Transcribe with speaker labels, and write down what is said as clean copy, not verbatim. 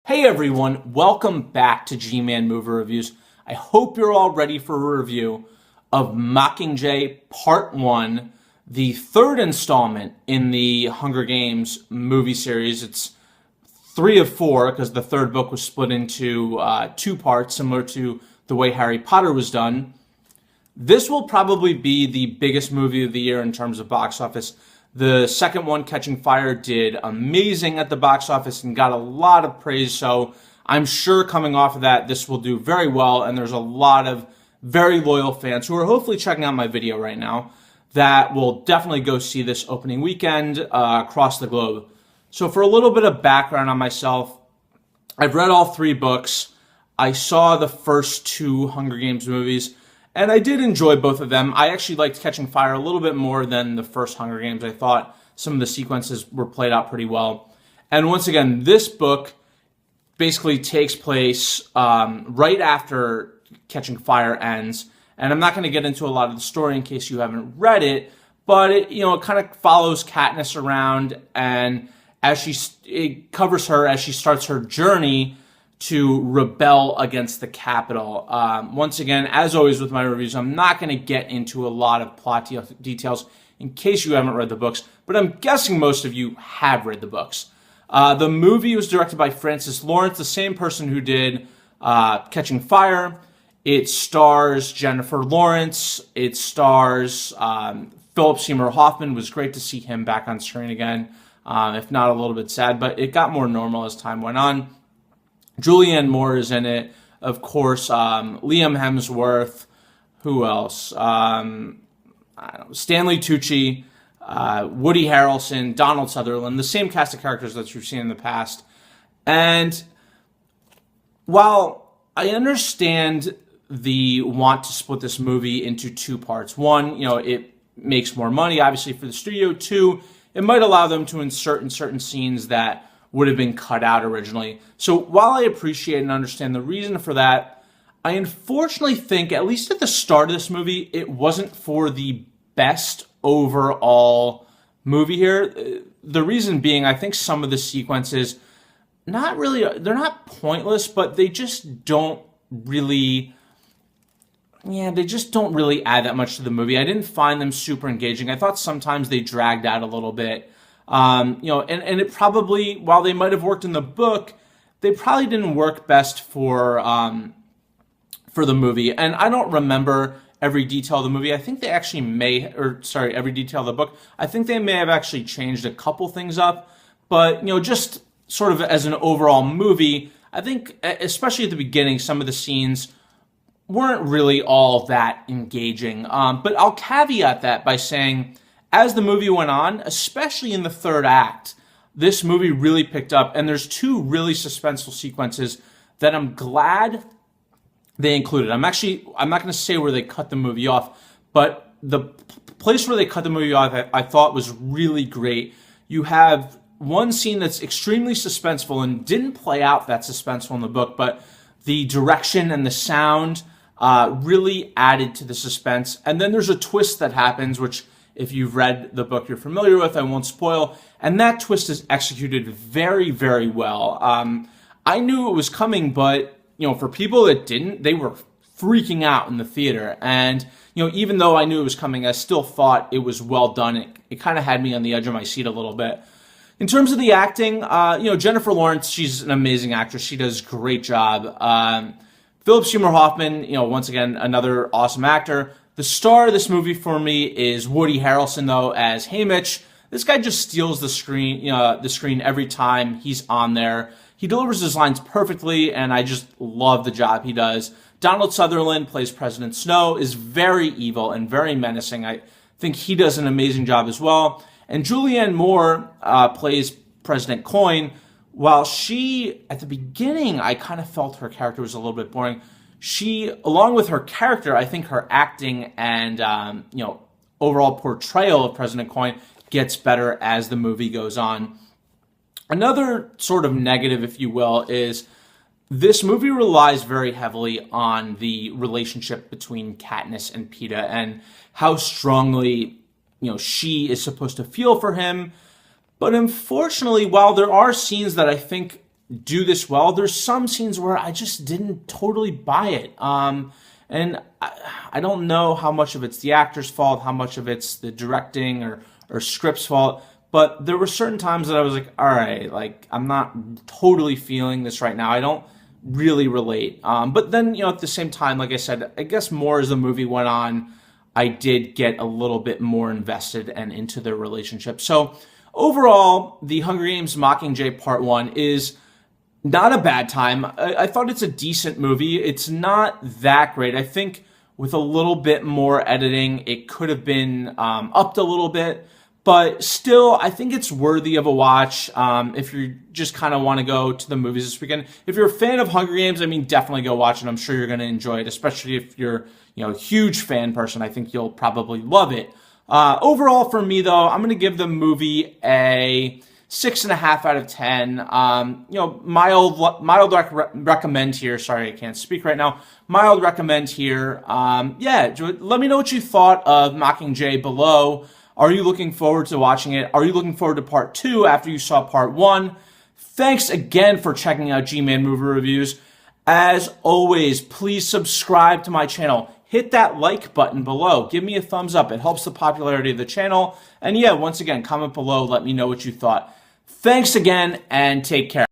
Speaker 1: Hey everyone, welcome back to G-Man Movie Reviews. I hope you're all ready for a review of Mockingjay Part 1, the third installment in the Hunger Games movie series. It's 3 of 4 because the third book was split into 2 parts, similar to the way Harry Potter was done. This will probably be the biggest movie of the year in terms of box office. The second one, Catching Fire, did amazing at the box office and got a lot of praise, so I'm sure coming off of that, this will do very well, and there's a lot of very loyal fans who are hopefully checking out my video right now that will definitely go see this opening weekend across the globe. So for a little bit of background on myself, I've read all 3 books. I saw the first 2 Hunger Games movies, and I did enjoy both of them. I actually liked Catching Fire a little bit more than the first Hunger Games. I thought some of the sequences were played out pretty well. And once again, this book basically takes place right after Catching Fire ends. And I'm not going to get into a lot of the story in case you haven't read it, but it kind of follows Katniss around, and it covers her as she starts her journey to rebel against the Capitol. Once again, as always with my reviews, I'm not going to get into a lot of plot details in case you haven't read the books, but I'm guessing most of you have read the books. The movie was directed by Francis Lawrence, the same person who did Catching Fire. It stars Jennifer Lawrence. It stars Philip Seymour Hoffman. It was great to see him back on screen again, if not a little bit sad, but it got more normal as time went on. Julianne Moore is in it, of course. Liam Hemsworth. Who else? I don't know, Stanley Tucci, Woody Harrelson, Donald Sutherland. The same cast of characters that you've seen in the past. And while I understand the want to split this movie into 2 parts, 1, it makes more money, obviously, for the studio. 2, it might allow them to insert in certain scenes that would have been cut out originally. So while I appreciate and understand the reason for that, I unfortunately think, at least at the start of this movie, it wasn't for the best overall movie here. The reason being, I think some of the sequences, they're not pointless, but they just don't really add that much to the movie. I didn't find them super engaging. I thought sometimes they dragged out a little bit. And it probably, while they might have worked in the book, they probably didn't work best for the movie. And I don't remember every detail of the movie. I think they actually every detail of the book. I think they may have actually changed a couple things up. But, just sort of as an overall movie, I think, especially at the beginning, some of the scenes weren't really all that engaging. But I'll caveat that by saying, as the movie went on, especially in the third act, this movie really picked up, and there's 2 really suspenseful sequences that I'm glad they included. I'm not going to say where they cut the movie off, but the place where they cut the movie off I thought was really great. You have one scene that's extremely suspenseful and didn't play out that suspenseful in the book, but the direction and the sound really added to the suspense. And then there's a twist that happens, which, if you've read the book, you're familiar with. I won't spoil. And that twist is executed very, very well. I knew it was coming, but, for people that didn't, they were freaking out in the theater. And, even though I knew it was coming, I still thought it was well done. It kind of had me on the edge of my seat a little bit. In terms of the acting, Jennifer Lawrence, she's an amazing actress. She does a great job. Philip Seymour Hoffman, once again, another awesome actor. The star of this movie for me is Woody Harrelson, though, as Haymitch. This guy just steals the screen every time he's on there. He delivers his lines perfectly, and I just love the job he does. Donald Sutherland plays President Snow, is very evil and very menacing. I think he does an amazing job as well. And Julianne Moore plays President Coin. While she, at the beginning, I kind of felt her character was a little bit boring. She, along with her character, I think her acting and, overall portrayal of President Coin gets better as the movie goes on. Another sort of negative, if you will, is this movie relies very heavily on the relationship between Katniss and Peeta and how strongly, she is supposed to feel for him. But unfortunately, while there are scenes that I think do this well. There's some scenes where I just didn't totally buy it. And I don't know how much of it's the actor's fault, how much of it's the directing or script's fault, but there were certain times that I was like, all right, like, I'm not totally feeling this right now. I don't really relate. But then, you know, at the same time, like I said, I guess more as the movie went on, I did get a little bit more invested and into their relationship. So overall, The Hunger Games Mockingjay Part 1 is not a bad time. I thought it's a decent movie. It's not that great. I think with a little bit more editing, it could have been upped a little bit. But still, I think it's worthy of a watch if you just kind of want to go to the movies this weekend. If you're a fan of Hunger Games, I mean, definitely go watch it. I'm sure you're going to enjoy it, especially if you're, you know, a huge fan person. I think you'll probably love it. Overall, for me, though, I'm going to give the movie a 6.5 out of 10. You know, mild recommend here. Sorry, I can't speak right now. Mild recommend here. Yeah, let me know what you thought of Mockingjay below. Are you looking forward to watching it? Are you looking forward to part 2 after you saw part 1? Thanks again for checking out G-Man Movie Reviews. As always, please subscribe to my channel. Hit that like button below. Give me a thumbs up. It helps the popularity of the channel. And yeah, once again, comment below. Let me know what you thought. Thanks again, and take care.